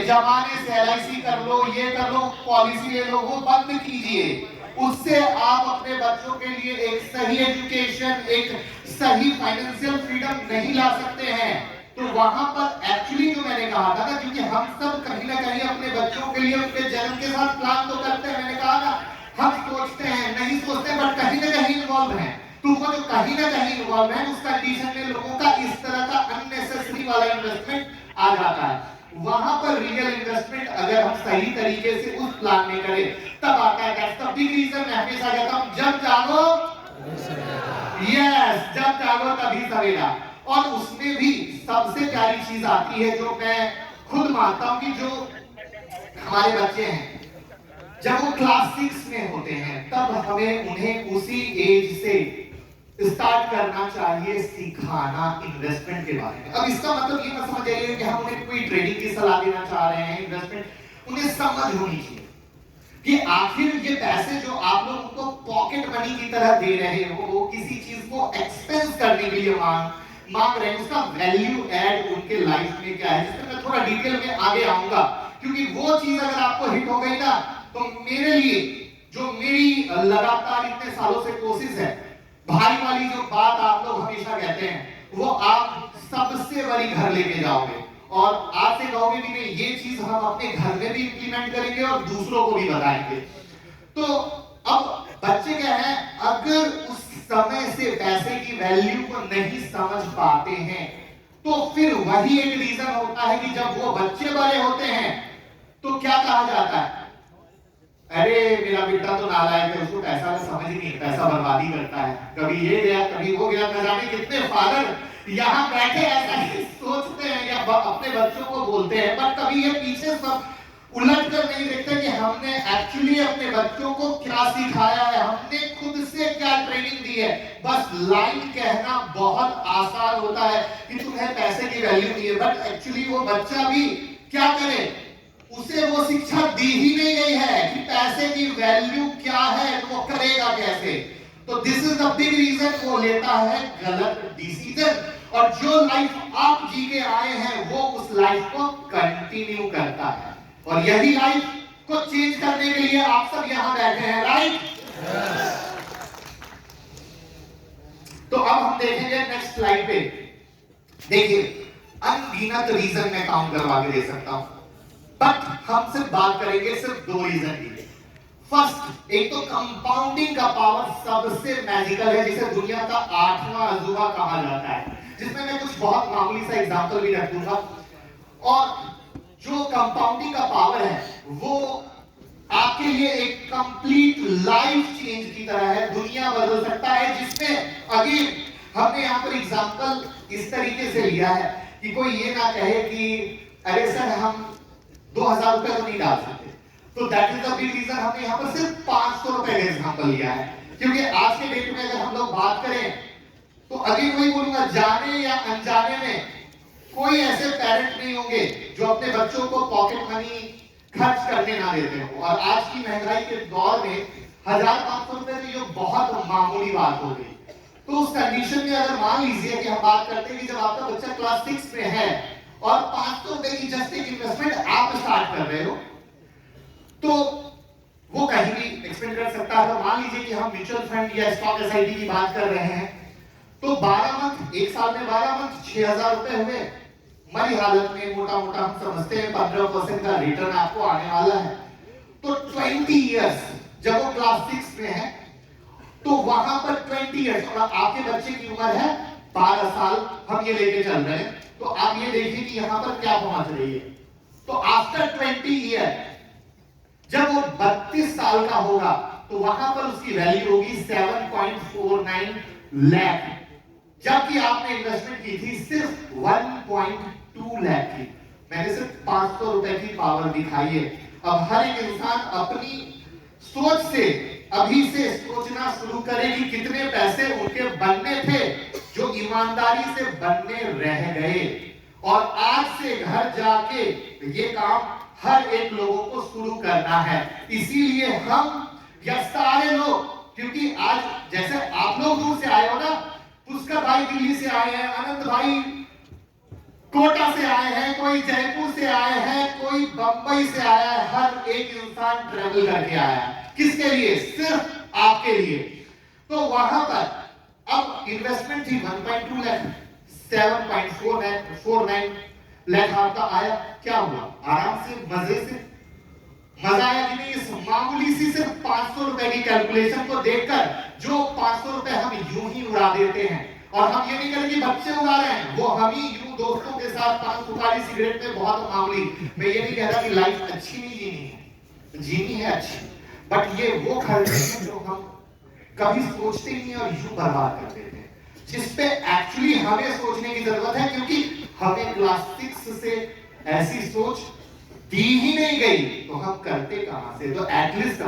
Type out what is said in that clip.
जमाने से LIC कर लो, ये कर लो, पॉलिसी ले लो, वो बंद कीजिए। उससे आप अपने बच्चों के लिए एक सही एजुकेशन, एक सही फाइनेंशियल फ्रीडम नहीं ला सकते हैं। तो वहां पर एक्चुअली जो मैंने कहा था ना, क्योंकि हम सब कहीं ना कहीं अपने बच्चों के लिए उनके जन्म के साथ प्लान तो करते हैं, मैंने कहा ना, हम सोचते हैं, नहीं सोचते, बट कहीं ना कहीं इन्वॉल्व हैं। तो वो जो कहीं ना कहीं इन्वॉल्व है, उस कंडीशन में लोगों का इस तरह का अननेसेसरी वाला इन्वेस्टमेंट आ जाता है। वहां पर रियल इन्वेस्टमेंट अगर हम सही तरीके से उस प्लान में करें तब आता है। दैट्स द बिग रीजन मैं हमेशा कहता हूं, जब जागो, यस, जब जागो तभी सवेरा। और उसमें भी सबसे प्यारी चीज आती है जो मैं खुद मानता हूं कि जो हमारे बच्चे हैं, जब वो क्लास 6 में होते हैं तब हमें उन्हें उसी एज से स्टार्ट करना चाहिए सिखाना इन्वेस्टमेंट के बारे में। अब इसका मतलब ये मत समझ जाइए कि हम उन्हें कोई ट्रेडिंग की सलाह देना चाह रहे हैं। इन्वेस्टमेंट उन्हें समझ होनी चाहिए कि आखिर ये पैसे जो आप लोग उनको पॉकेट मनी की तरह दे रहे हो, वो किसी चीज को एक्सपेंस करने के लिए मांग रहे हैं, उसका वैल्यू ऐड उनके लाइफ में क्या है, जिसमें मैं थोड़ा डिटेल में आगे आऊंगा। क्योंकि वो चीज अगर आपको हिट हो गई ना, तो मेरे लिए, जो मेरी लगातार इतने सालों से कोशिश है, भाई वाली जो बात आप लोग हमेशा कहते हैं, वो आप सबसे बड़ी घर लेके जाओगे और आज से कहोगे कि नहीं, ये चीज हम अपने घर में भी इंप्लीमेंट करेंगे और दूसरों को भी बताएंगे। तो अब बच्चे क्या है, अगर उस समय से पैसे की वैल्यू को नहीं समझ पाते हैं, तो फिर वही एक रीजन होता है कि जब वो बच्चे बड़े होते हैं तो क्या कहा जाता है, अरे मेरा बेटा तो नालायक है, उसको पैसा का समझ ही नहीं, पैसा बर्बादी करता है, कभी ये गया कभी वो गया। न जाने कितने फादर यहाँ बैठे ऐसा ही सोचते हैं या अपने बच्चों को बोलते हैं, पर कभी ये पीछे सब उलट कर नहीं देखते कि हमने एक्चुअली अपने बच्चों को क्या सिखाया है, हमने खुद से क्या ट्रेनिंग दी है। बस लाइन कहना बहुत आसान होता है कि तुम्हें पैसे की वैल्यू नहीं है, बट एक्चुअली वो बच्चा भी क्या करे, उसे वो शिक्षा दी ही नहीं गई है कि पैसे की वैल्यू क्या है, तो वो करेगा कैसे। तो this is the big reason, वो लेता है गलत डिसीजन, और जो लाइफ आप जी के आए हैं वो उस लाइफ को कंटिन्यू करता है। और यही लाइफ को चेंज करने के लिए आप सब यहां बैठे हैं, राइट? तो अब हम देखेंगे नेक्स्ट स्लाइड पे। देखिए, अनगिनत रीजन मैं काउंट करवा के दे सकता हूं, बट हम सिर्फ बात करेंगे सिर्फ 2 रीजन की। फर्स्ट, एक तो कंपाउंडिंग का पावर सबसे मैजिकल है, जिसे दुनिया का 8वां अजूबा कहा जाता है, जिसमें मैं कुछ बहुत मामूली सा एग्जांपल भी रख दूंगा। और जो कंपाउंडिंग का पावर है वो आपके लिए एक कंप्लीट लाइफ चेंज की तरह है, दुनिया बदल सकता है। जिसमें अगेन हमने यहां पर एग्जांपल इस तरीके से लिया है कि कोई ये ना कहे कि अरे सर हम 2000 रुपए तो नहीं डाल सकते। तो that is the big reason हमने यहां पर सिर्फ 500 रुपए का एग्जांपल लिया है, क्योंकि आज के डेट में अगर हम लोग बात करें तो अगेन वही बोलूंगा, जाने या अनजाने में कोई ऐसे पेरेंट नहीं होंगे जो अपने बच्चों को पॉकेट मनी खर्च करने ना देते हो। और आज की महंगाई के दौर में 1500 रुपए तो बहुत मामूली बात हो गई। तो उस कंडीशन में अगर मान लीजिए कि हम बात करते हैं कि जब आपका बच्चा क्लास 6 में है और 500 रुपए की जस्ट एक इन्वेस्टमेंट आप स्टार्ट कर रहे हो, तो वो कहीं भी एक्सपेंड कर सकता है। मान लीजिए कि हम म्यूचुअल फंड या स्टॉक SIP की बात कर रहे हैं, तो 12 मंथ, एक साल में 12 मंथ 6000 रुपए हुए। मरी हालत में मोटा मोटा हम समझते हैं 15% का रिटर्न आपको आने वाला है। तो 20 इयर्स, जब वो क्लास 6 में है तो वहां पर 20 इयर्स, और आपके बच्चे की उम्र है 12 साल, हम ये लेके चल रहे हैं, तो आप ये देखिए कि यहां पर क्या पहुंच रही है। तो आफ्टर 20 ईयर जब वो 32 साल का होगा तो वहां पर उसकी वैल्यू होगी 7.49 लाख, जबकि आपने इन्वेस्टमेंट की थी सिर्फ 1.2 लाख की। मैंने सिर्फ 500 रुपए की पावर दिखाई है। अब हर एक इंसान अपनी सोच से अभी से सोचना शुरू करे कि कितने पैसे उनके बनने थे जो ईमानदारी से बनने रह गए, और आज से घर जाके ये काम हर एक लोगों को शुरू करना है। इसीलिए हम या सारे लोग, क्योंकि आज जैसे आप लोग दूर से आए हो ना, पुष्कर भाई दिल्ली से आए हैं, अनंत भाई कोटा से आए हैं, कोई जयपुर से आए हैं, कोई बंबई से आया है, हर एक इंसान ट्रेवल करके आया है। किसके लिए? सिर्फ आपके लिए। तो वहां पर अब इन्वेस्टमेंट थी 1.2 लाख, 7.49 लाख आपका आया। क्या हुआ? आराम से, मजे से, मजा आया कि नहीं? इस मामूली सी सिर्फ 500 रुपए की कैलकुलेशन को देखकर, जो 500 रुपए हम यूं ही उड़ा देते हैं, और हम ये नहीं करेंगे बच्चे उड़ा रहे हैं, वो हम ही यूं दोस्तों के साथ पान सुपारी सिगरेट में बहुत मामूली। मैं ये नहीं कह रहा कि लाइफ अच्छी नहीं जीनी है, जीनी है अच्छी, बट ये वो खर्चे हैं जो हम कभी सोचते नहीं और यूं बर्बाद कर देते हैं, जिसपे एक्चुअली हमें सोचने की जरूरत है, क्योंकि हमें क्लास 6 से ऐसी सोच दी ही नहीं गई, तो हम करते कहां से? तो एटलीस्ट